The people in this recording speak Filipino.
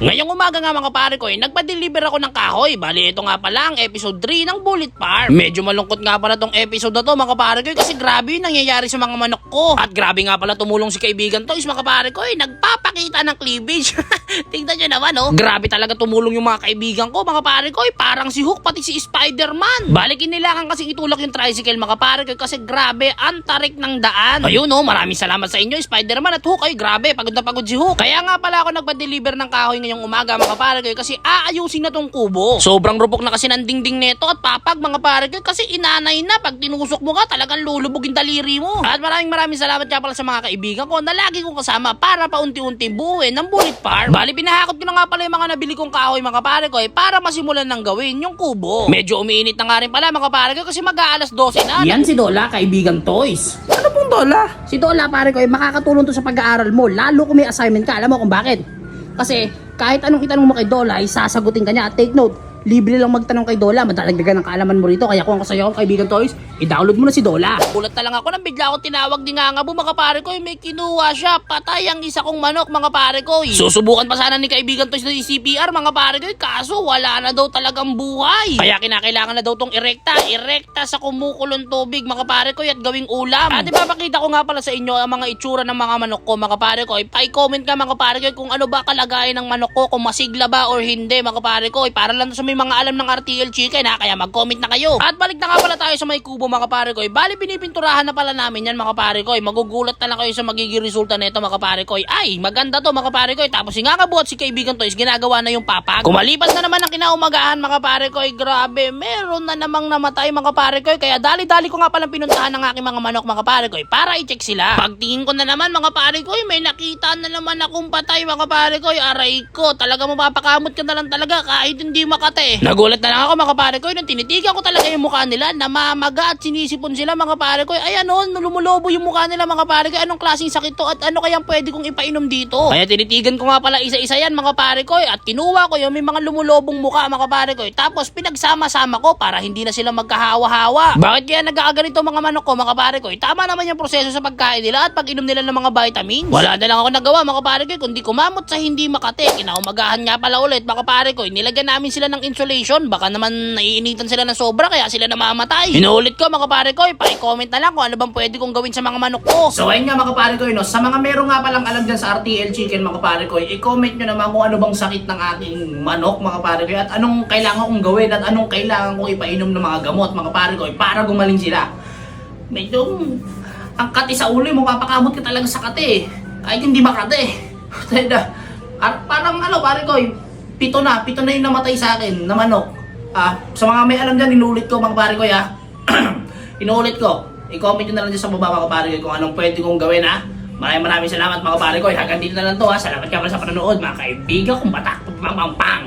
Ngayong umaga nga mga pare ko, nagpa-deliver ako ng kahoy. Bali, ito nga pala ang episode 3 ng Bullet Farm. Medyo malungkot nga pala tong episode na to mga pare ko kasi grabe yung nangyayari sa mga manok ko. At grabe nga pala tumulong si kaibigan to mga pare ko, nagpapakita ng cleavage. Tingnan nyo naman grabe talaga tumulong yung mga kaibigan ko mga pare ko, parang si Hook pati si Spider-Man. Bali, kinilangan kasi itulak yung tricycle mga pare ko kasi grabe ang tarik ng daan. Ayun maraming salamat sa inyo Spider-Man at Hook. Ay grabe, pagod na pagod si Hook. Kaya nga pala ako nagpa-deliver ng kahoy ngayong umaga mga pare ko kasi aayusin na tong kubo. Sobrang rupok na kasi ng dingding neto at papag mga pare ko kasi inanay na. Pag tinusok mo ka talagang lulubog yung daliri mo. At maraming salamat nga pala sa mga kaibigan ko na lagi kong kasama para paunti-unti buuin ng Bullet Farm. Bali, pinahakot ko na nga pala yung mga nabili kong kahoy mga pare ko para masimulan ng gawin yung kubo. Medyo umiinit na nga rin pala mga pare ko kasi mag-aalas 12 na. Yan si Dola, kaibigan Toys. Ano pong Dola? Si Dola pare ko makakatulong to sa pag-aaral mo, lalo kung may assignment ka. Alam mo kung bakit? Kasi kahit anong itanong mo kay Dola ay sasagutin ka niya. At take note, libre lang magtanong kay Dola, madadagdagan ng kaalaman mo rito. Kaya kung ako sa'yo kaibigan Toys, i-download mo na si Dola. Bulat na lang ako nang bigla akong tinawag ni Ngangabo mga pare ko, may kinuha siya, patay ang isa kong manok mga pare ko. Susubukan pa sana ni kaibigan Toys na CPR mga pare ko, kaso wala na daw talagang buhay. Kaya kinakailangan na daw tong irekta sa kumukulong tubig mga pare ko at gawing ulam. At ipapakita ko nga pala sa inyo ang mga itsura ng mga manok ko mga pare ko. Pa-comment ka mga pare ko kung ano ba kalagayan ng manok ko, kung masigla ba or hindi mga pare ko. Para lang sa may mga alam ng RTL Chicken kaya mag-comment na kayo. At balik na nga pala tayo sa may kubo mga pare ko. Bali, pinipinturahan na pala namin yan mga pare ko. Magugulat na lang kayo sa magiging resulta nito mga pare ko. Ay, maganda to mga pare ko. Tapos si Ngangabo at si kaibigan to ginagawa na yung papag. Kumalipas na naman ang kinaumagahan mga pare ko. Grabe, meron na namang namatay mga pare ko. Kaya dali-dali ko nga palang pinuntahan ng aking mga manok mga pare ko para i-check sila. Pagtingin ko na naman mga pare ko, may nakita na naman akong patay mga pare ko. Aray ko, talaga mapapakamot ka na lang talaga kahit hindi makate. Nagulat na lang ako mga pare ko nung tinitigan ko talaga yung mukha nila, namamaga at sinisipon sila mga pare ko. Ay lumulobo yung mukha nila mga pare ko. Anong klaseng sakit to at ano kayang pwede kong ipainom dito? Kaya tinitigan ko nga pala isa-isa yan mga pare ko at kinuha ko yung may mga lumulobong mukha mga pare ko. Tapos pinagsama-sama ko para hindi na sila magkahawa-hawa. Bakit kaya nagkakaganito mga manok ko mga pare ko? Tama naman yung proseso sa pagkain nila at pag-inom nila ng mga vitamins. Wala na lang ako nagawa mga pare ko kundi kumamot sa hindi makate. Kinaumagahan nga pala ulit mga pare ko. Nilagyan namin sila ng insulation. Baka naman naiinitan sila ng sobra kaya sila namamatay. Inuulit ko mga pare ko, pa-comment na lang kung ano bang pwede kong gawin sa mga manok ko. So ayun nga mga pare ko, sa mga meron nga palang alam dyan sa RTL Chicken mga pare ko, i-comment nyo naman kung ano bang sakit ng aking manok mga pare ko at anong kailangan kong gawin at anong kailangan kong ipainom ng mga gamot mga pare ko para gumaling sila. Medyo ang kati sa ulo mo, papakamot ka talaga sa kati kahit hindi makate. Parang pare ko, pito na yung namatay sa akin na manok. Sa mga may alam dyan, inuulit ko mga pare ko inuulit ko. I-comment nyo na lang dyan sa baba mga pare ko kung anong pwede kong gawin Maraming salamat mga pare ko. Hanggang dito na lang to Salamat ka pala sa panonood mga kaibigan kong batak pang